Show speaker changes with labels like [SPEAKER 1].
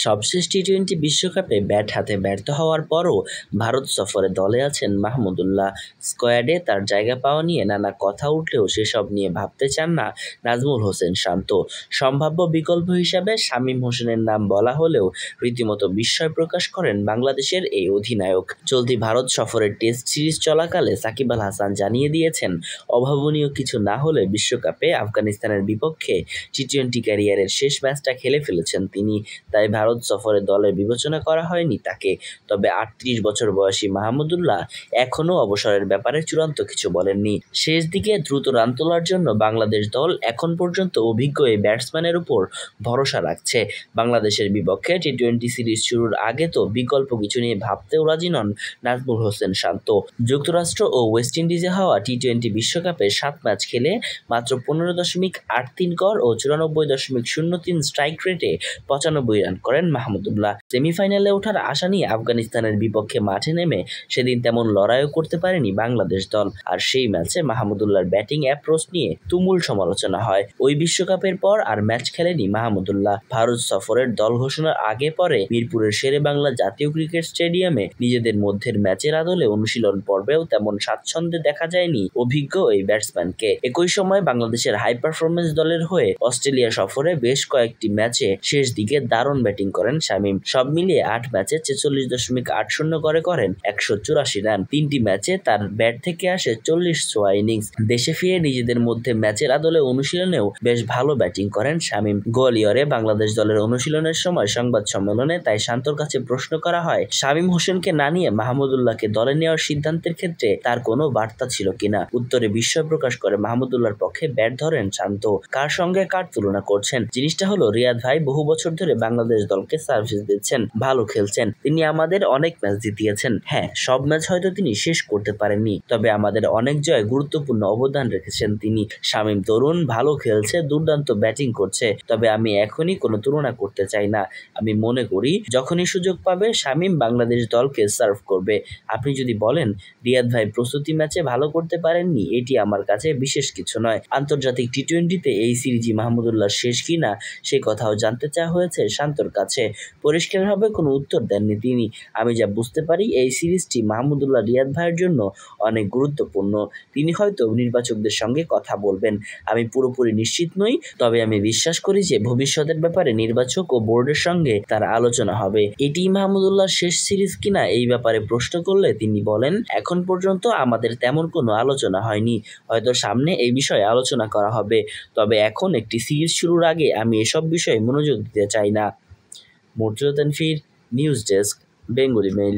[SPEAKER 1] সবশেষ টি-20 বিশ্বকাপে ব্যাট হাতে ব্যর্থ হওয়ার পরও ভারত সফরে দলে আছেন মাহমুদুল্লাহ। স্কোয়াডে তার জায়গা পাওয়া নিয়ে নানা কথা উঠলেও সেসব নিয়ে ভাবতে চান না নাজমুল হোসেন শান্ত। সম্ভাব্য বিকল্প হিসাবে শামীম হোসেনের নাম বলা হলেও রীতিমতো বিস্ময় প্রকাশ করেন বাংলাদেশের এই অধিনায়ক। চলতি ভারত সফরের টেস্ট সিরিজ চলাকালে সাকিব আল হাসান জানিয়ে দিয়েছেন, অভাবনীয় কিছু না হলে বিশ্বকাপে আফগানিস্তানের বিপক্ষে টি-20 ক্যারিয়ারের শেষ ম্যাচটা খেলে ফেলেছেন তিনি। তাই ভারত সফরে দলের বিবেচনা করা হয়নি তাকে। তবে ৩৮ বছর বয়সী মাহমুদুল্লাহ এখনও অবসরের ব্যাপারে চূড়ান্ত কিছু বলেননি। শেষ দিকে দ্রুত রান তোলার জন্য বাংলাদেশ দল এখন পর্যন্ত অভিজ্ঞ এই ব্যাটসম্যানের উপর ভরসা রাখছে। বাংলাদেশের বিপক্ষে টি-20 সিরিজ শুরুর আগে তো বিকল্প কিছু নিয়ে ভাবতেও রাজি নন নাজমুল হোসেন শান্ত। যুক্তরাষ্ট্র ও ওয়েস্ট ইন্ডিজে হওয়া টি-20 বিশ্বকাপে ৭ ম্যাচ খেলে মাত্র ১৫.৮৩ গড় ও ৯৪.০৩ স্ট্রাইক রেটে ৯৫ রান করেন মাহমুদুল্লাহ। সেমিফাইনালে ওঠার আশা নিয়ে আফগানিস্তানের বিপক্ষে মাঠে নেমে সেদিন তেমন লড়াইও করতে পারেনি বাংলাদেশ দল। আর সেই ম্যাচে মাহমুদুল্লাহর ব্যাটিং অ্যাপ্রোচ নিয়ে তুমুল সমালোচনা হয়। ওই বিশ্বকাপের পর আর ম্যাচ খেলেনি মাহমুদুল্লাহ। ভারত সফরের দল ঘোষণার আগে পরে মিরপুরের শেরেবাংলা জাতীয় ক্রিকেট স্টেডিয়ামে নিজেদের মধ্যের ম্যাচের আদলে অনুশীলন পর্বেও তেমন স্বাচ্ছন্দ্যে দেখা যায়নি অভিজ্ঞ এই ব্যাটসম্যানকে। একই সময় বাংলাদেশের হাই পারফরমেন্স দলের হয়ে অস্ট্রেলিয়া সফরে বেশ কয়েকটি ম্যাচে শেষ দিকে দারুণ ব্যাটিং করেন শামীম। সব মিলিয়ে ৮ ম্যাচে ৪৬.৮০ গড়ে করেন ১৮৪ রান। ৩টি ম্যাচে তার ব্যাট থেকে আসে ৪০ ছোঁয়া ইনিংস। দেশে ফিরে নিজেদের মধ্যে ম্যাচের আদলে অনুশীলনেও বেশ ভালো ব্যাটিং করেন শামীম। গোয়ালিয়রে বাংলাদেশ দলের অনুশীলনের সময় সংবাদ সম্মেলনে তাই শান্তর কাছে প্রশ্ন করা হয়, শামীম হোসেনকে না নিয়ে মাহমুদুল্লাহকে দলে নেওয়ার সিদ্ধান্তের ক্ষেত্রে তার কোনো বার্তা ছিল কিনা। উত্তরে বিস্ময় প্রকাশ করে মাহমুদুল্লাহর পক্ষে ব্যাট ধরেন শান্ত। কার সঙ্গে কার তুলনা করছেন? জিনিসটা হলো, রিয়াদ ভাই বহু বছর ধরে বাংলাদেশ দলকে সার্ভিস দিচ্ছেন, ভালো খেলছেন। তিনি আমাদের অনেক ম্যাচ জিতিয়েছেন। হ্যাঁ, সব ম্যাচ হয়তো তিনি শেষ করতে পারেননি, তবে আমাদের অনেক জয়ে গুরুত্বপূর্ণ অবদান রেখেছেন তিনি। শামীম তরুণ, ভালো খেলছে, দুর্দান্ত ব্যাটিং করছে, তবে আমি এখনই কোনো তুলনা করতে চাই না। আমি মনে করি যখনই সুযোগ পাবে শামীম বাংলাদেশ দলকে সার্ভ করবে। আপনি যদি বলেন রিয়াদ ভাই প্রস্তুতি ম্যাচে ভালো করতে পারেননি, এটি আমার কাছে বিশেষ কিছু নয়। আন্তর্জাতিক টি-20তে এই সিরিজই মাহমুদুল্লাহ শেষ কিনা সে কথাও জানতে চাওয়া হয়েছে শান্তর কাছে। পরিষ্কারভাবে কোনো উত্তর দেননি তিনি। আমি যা বুঝতে পারি, এই সিরিজটি মাহমুদুল্লাহ রিয়াদ ভাইয়ের জন্য অনেক গুরুত্বপূর্ণ। তিনি হয়তো নির্বাচকদের সঙ্গে কথা বলবেন। আমি পুরোপুরি নিশ্চিত নই, তবে আমি বিশ্বাস করি যে ভবিষ্যতের ব্যাপারে নির্বাচক ও বোর্ডের সঙ্গে তার আলোচনা হবে। এটি মাহমুদুল্লাহর শেষ সিরিজ কিনা এই ব্যাপারে প্রশ্ন করলে তিনি বলেন, এখন পর্যন্ত আমাদের তেমন কোনো আলোচনা হয়নি, হয়তো সামনে এই বিষয়ে আলোচনা করা হবে। তবে এখন একটি সিরিজ শুরুর আগে আমি এসব বিষয়ে মনোযোগ দিতে চাই না। Murtaza Tanvir, news desk, Bengali mail.